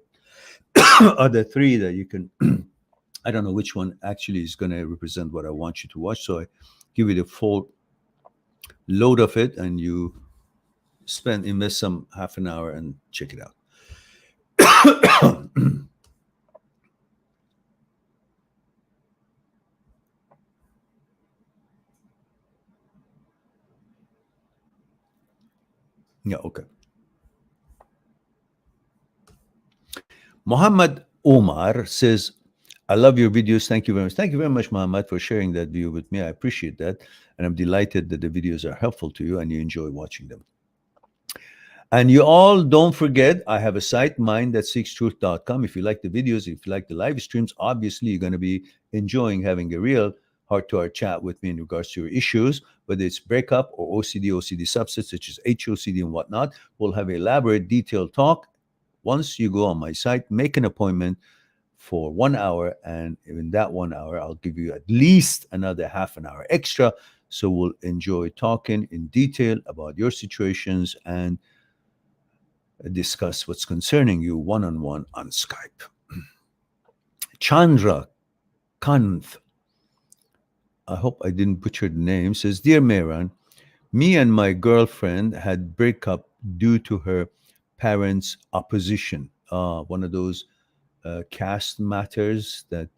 are the 3 that you can, I don't know which one actually is going to represent what I want you to watch. So I give you the full load of it and you invest some half an hour and check it out. Yeah, okay. Muhammad Omar says, I love your videos. Thank you very much. Thank you very much, Muhammad, for sharing that view with me. I appreciate that. And I'm delighted that the videos are helpful to you and you enjoy watching them. And you all don't forget, I have a site, mind-that-seeks-truth.com. If you like the videos, if you like the live streams, obviously you're going to be enjoying having a real heart-to-heart chat with me in regards to your issues, whether it's breakup or OCD subsets such as HOCD and whatnot. We'll have an elaborate, detailed talk. Once you go on my site, make an appointment for 1 hour, and in that 1 hour, I'll give you at least another half an hour extra. So we'll enjoy talking in detail about your situations and discuss what's concerning you one-on-one on Skype. Chandra Kanth, I hope I didn't butcher the name, says, Dear Mehran, me and my girlfriend had breakup due to her parents' opposition. One of those caste matters that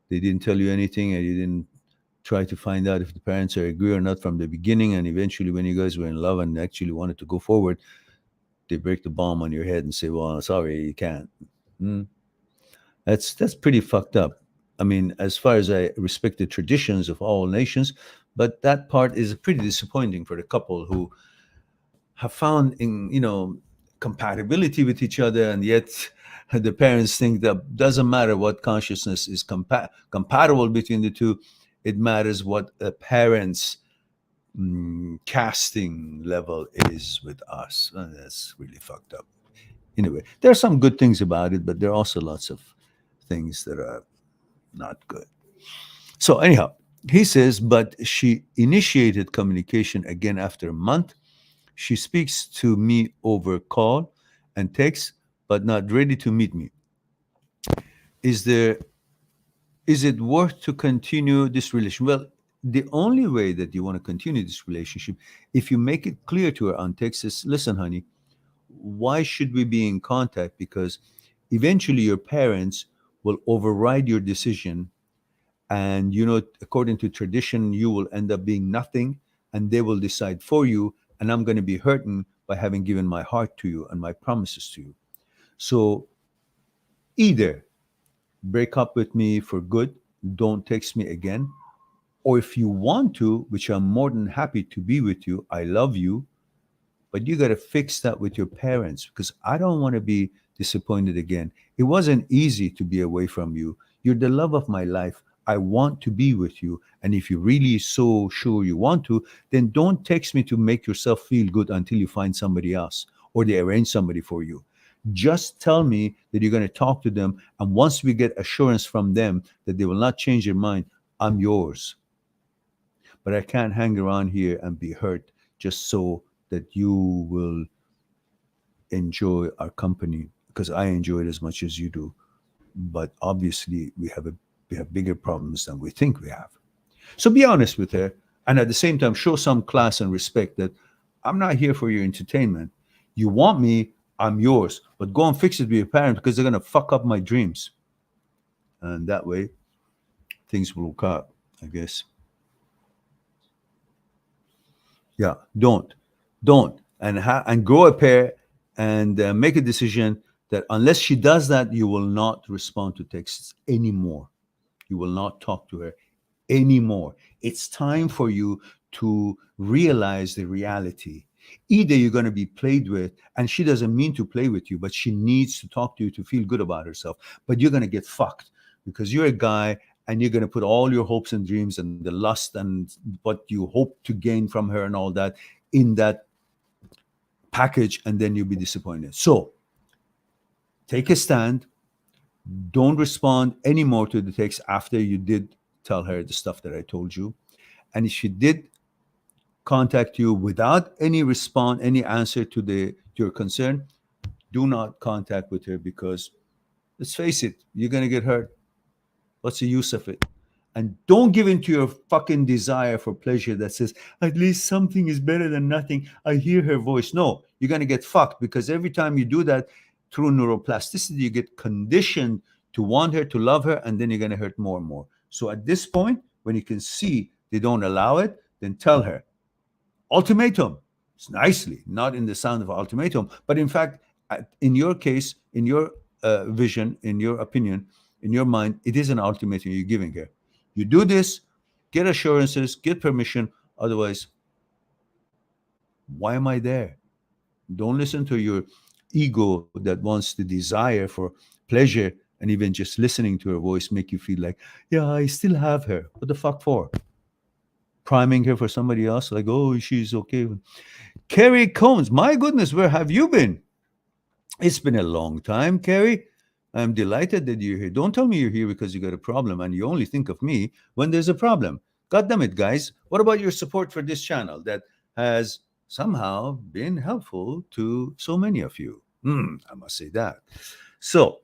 they didn't tell you anything and you didn't try to find out if the parents are agree or not from the beginning, and eventually when you guys were in love and actually wanted to go forward, they break the bomb on your head and say, well, sorry, you can't. That's pretty fucked up. I mean, as far as I respect the traditions of all nations, but that part is pretty disappointing for the couple who have found compatibility with each other, and yet the parents think that doesn't matter what consciousness is compatible between the two. It matters what a parent's casting level is with us. That's really fucked up. Anyway, there are some good things about it, but there are also lots of things that are not good. So, anyhow, he says, but she initiated communication again after a month. She speaks to me over call and text, but not ready to meet me. Is there is it worth to continue this relation? Well, the only way that you want to continue this relationship, if you make it clear to her on text, is listen, honey, why should we be in contact? Because eventually your parents will override your decision. And, according to tradition, you will end up being nothing and they will decide for you. And I'm going to be hurting by having given my heart to you and my promises to you. So either break up with me for good, don't text me again. Or if you want to, which I'm more than happy to be with you, I love you, but you got to fix that with your parents because I don't want to be disappointed again. It wasn't easy to be away from you. You're the love of my life. I want to be with you. And if you're really so sure you want to, then don't text me to make yourself feel good until you find somebody else or they arrange somebody for you. Just tell me that you're going to talk to them. And once we get assurance from them that they will not change their mind, I'm yours. But I can't hang around here and be hurt just so that you will enjoy our company because I enjoy it as much as you do. But obviously, we have bigger problems than we think we have. So be honest with her, and at the same time, show some class and respect that I'm not here for your entertainment. You want me, I'm yours, but go and fix it with your parents because they're gonna fuck up my dreams, and that way things will work out, I guess. Yeah, don't, and grow a pair, and make a decision that unless she does that, you will not respond to texts anymore. You will not talk to her anymore. It's time for you to realize the reality. Either you're going to be played with, and she doesn't mean to play with you, but she needs to talk to you to feel good about herself. But you're going to get fucked because you're a guy and you're going to put all your hopes and dreams and the lust and what you hope to gain from her and all that in that package, and then you'll be disappointed. So take a stand. Don't respond anymore to the text after you did tell her the stuff that I told you. And if she did contact you without any response, any answer to your concern, do not contact with her because let's face it, you're gonna get hurt. What's the use of it? And don't give in to your fucking desire for pleasure that says, at least something is better than nothing. I hear her voice. No, you're going to get fucked because every time you do that through neuroplasticity, you get conditioned to want her, to love her, and then you're going to hurt more and more. So at this point, when you can see they don't allow it, then tell her. Ultimatum. It's nicely, not in the sound of ultimatum, but in fact, in your case, in your vision, in your opinion, in your mind, it is an ultimatum you're giving her. You do this, get assurances, get permission. Otherwise, why am I there? Don't listen to your ego that wants the desire for pleasure, and even just listening to her voice make you feel like, yeah, I still have her. What the fuck for? Priming her for somebody else, like, oh, she's okay. Carrie Combs, my goodness, where have you been? It's been a long time, Carrie. I'm delighted that you're here. Don't tell me you're here because you got a problem and you only think of me when there's a problem. God damn it, guys. What about your support for this channel that has somehow been helpful to so many of you? I must say that. So,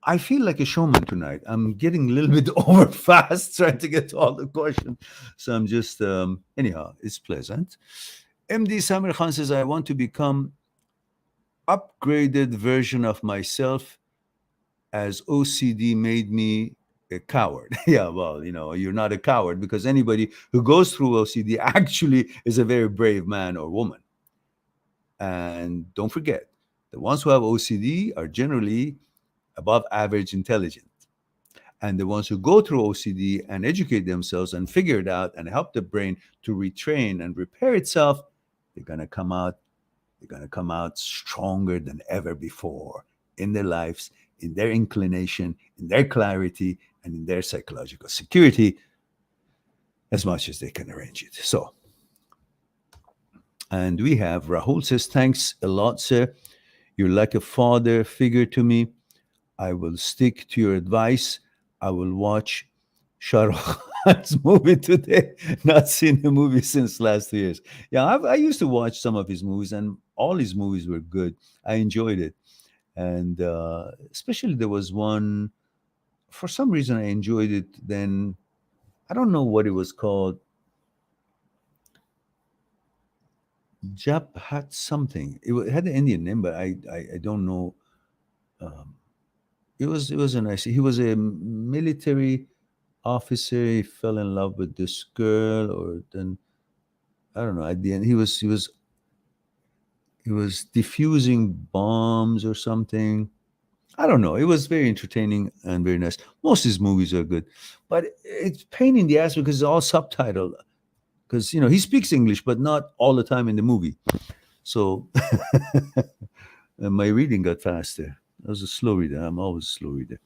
I feel like a showman tonight. I'm getting a little bit over fast trying to get to all the questions. So I'm just, anyhow, it's pleasant. MD Samir Khan says, I want to become upgraded version of myself as OCD made me a coward. Yeah, well, you're not a coward because anybody who goes through OCD actually is a very brave man or woman. And don't forget, the ones who have OCD are generally above average intelligent. And the ones who go through OCD and educate themselves and figure it out and help the brain to retrain and repair itself, they're going to come out stronger than ever before in their lives, in their inclination, in their clarity, and in their psychological security. as much as they can arrange it. So, and we have Rahul says, thanks a lot, sir. You're like a father figure to me. I will stick to your advice. I will watch Shah Rukh Khan's movie today. Not seen a movie since last 2 years. Yeah, I used to watch some of his movies, and all his movies were good. I enjoyed it. And especially there was one, for some reason I enjoyed it then. I don't know what it was called. Jap had something. Had an Indian name, but I don't know. Um, it was a nice. He was a military officer. He fell in love with this girl, or then I don't know. At the end, he was diffusing bombs or something. I don't know. It was very entertaining and very nice. Most of his movies are good, but it's pain in the ass because it's all subtitled. Because he speaks English, but not all the time in the movie. So my reading got faster. I was a slow reader. I'm always a slow reader.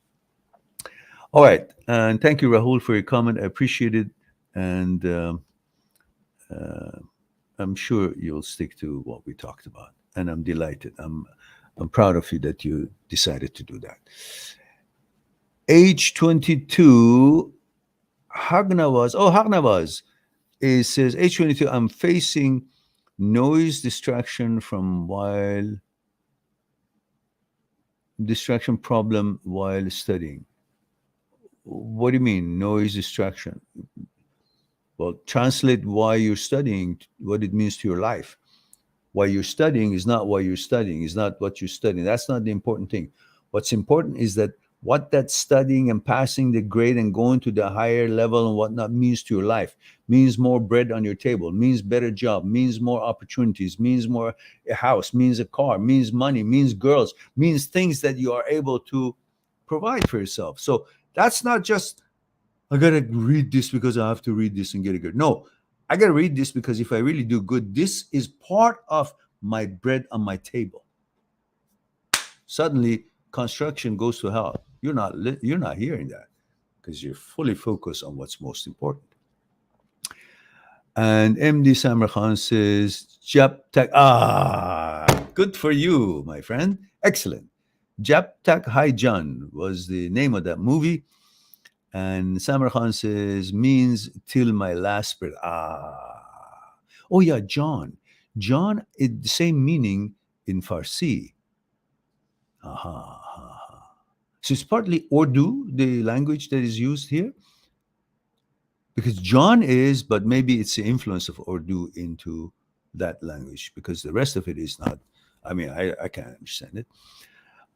All right, and thank you, Rahul, for your comment. I appreciate it, and uh, I'm sure you'll stick to what we talked about. And I'm delighted. I'm proud of you that you decided to do that. Age 22, Hagnawaz. It says age 22. I'm facing noise distraction problem while studying. What do you mean noise distraction? Well, translate why you're studying, what it means to your life. Why you're studying is not why you're studying, is not what you're studying. That's not the important thing. What's important is that what that studying and passing the grade and going to the higher level and whatnot means to your life. Means more bread on your table, means better job, means more opportunities, means more a house, means a car, means money, means girls, means things that you are able to provide for yourself. So that's not just, I gotta read this because I have to read this and get a good. No, I gotta read this because if I really do good, this is part of my bread on my table. Suddenly, construction goes to hell. You're not hearing that because you're fully focused on what's most important. And MD Samar Khan says, Jap Tak. Good for you, my friend. Excellent. Jap Tak Hai Jan was the name of that movie. And Samar Khan says, means till my last breath. Oh, yeah, John. John is the same meaning in Farsi. So it's partly Urdu, the language that is used here. Because John is, but maybe it's the influence of Urdu into that language because the rest of it is not. I mean, I can't understand it.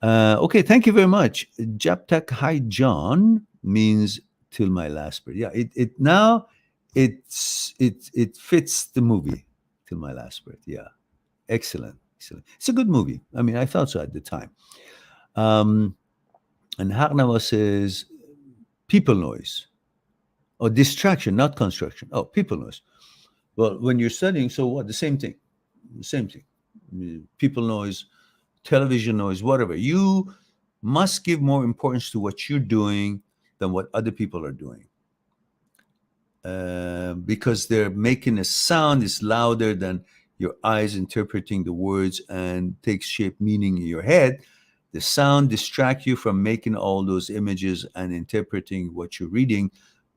Okay, thank you very much. Japtak Hai John means till my last breath. Yeah, it fits the movie till my last breath. Yeah, excellent. It's a good movie. I mean, I thought so at the time. And Harnava says people noise or distraction, not construction. Oh, people noise. Well, when you're studying, so what? The same thing. People noise, television noise, whatever. You must give more importance to what you're doing than what other people are doing. Because they're making a sound is louder than your eyes interpreting the words and takes shape meaning in your head. The sound distracts you from making all those images and interpreting what you're reading,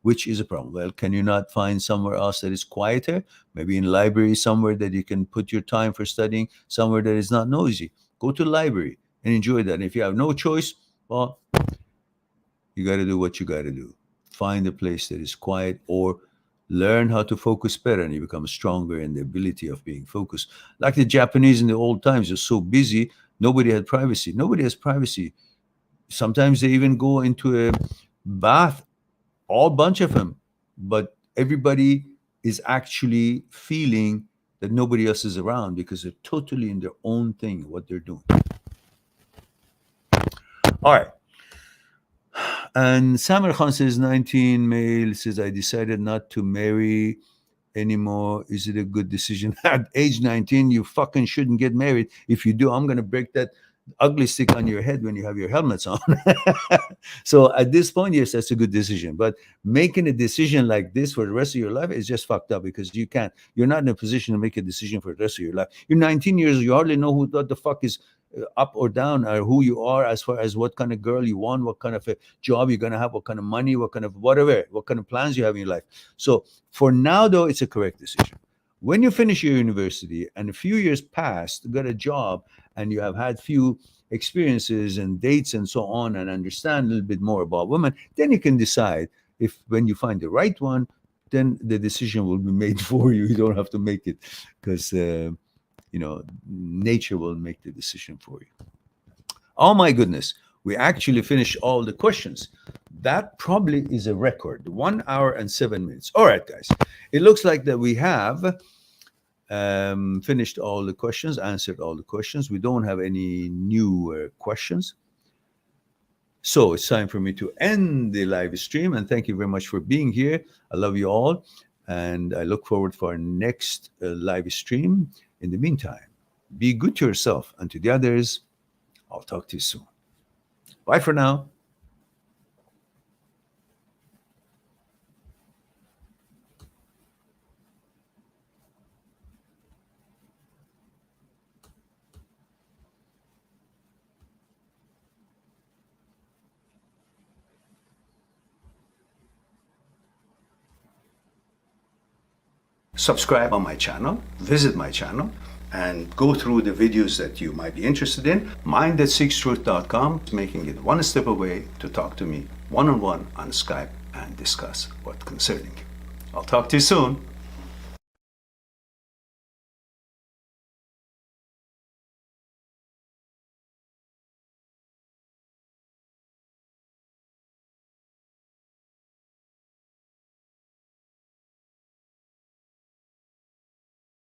which is a problem. Well, can you not find somewhere else that is quieter? Maybe in library somewhere that you can put your time for studying, somewhere that is not noisy. Go to the library and enjoy that. And if you have no choice, well, you got to do what you got to do. Find a place that is quiet or learn how to focus better and you become stronger in the ability of being focused. Like the Japanese in the old times, they're so busy, nobody had privacy. Nobody has privacy. Sometimes they even go into a bath, all bunch of them, but everybody is actually feeling that nobody else is around because they're totally in their own thing, what they're doing. All right. And Samir Khan says, 19 male, says, I decided not to marry anymore. Is it a good decision? At age 19, you fucking shouldn't get married. If you do, I'm going to break that ugly stick on your head when you have your helmets on. So at this point, yes, that's a good decision. But making a decision like this for the rest of your life is just fucked up, because you can't. You're not in a position to make a decision for the rest of your life. You're 19 years. You hardly know what the fuck is up or down, or who you are, as far as what kind of girl you want, what kind of a job you're gonna have, what kind of money, what kind of whatever, what kind of plans you have in your life. So for now, though, it's a correct decision. When you finish your university and a few years pass, got a job, and you have had few experiences and dates and so on, and understand a little bit more about women, then you can decide if, when you find the right one, then the decision will be made for you. You don't have to make it, because nature will make the decision for you. Oh my goodness, we actually finished all the questions. That probably is a record, 1 hour and 7 minutes. All right, guys, it looks like that we have finished all the questions, answered all the questions. We don't have any new questions. So it's time for me to end the live stream. And thank you very much for being here. I love you all. And I look forward for our next live stream. In the meantime, be good to yourself and to the others. I'll talk to you soon. Bye for now. Subscribe on my channel, visit my channel, and go through the videos that you might be interested in. Mind-that-seeks-truth.com is making it one step away to talk to me one-on-one on Skype and discuss what's concerning you. I'll talk to you soon.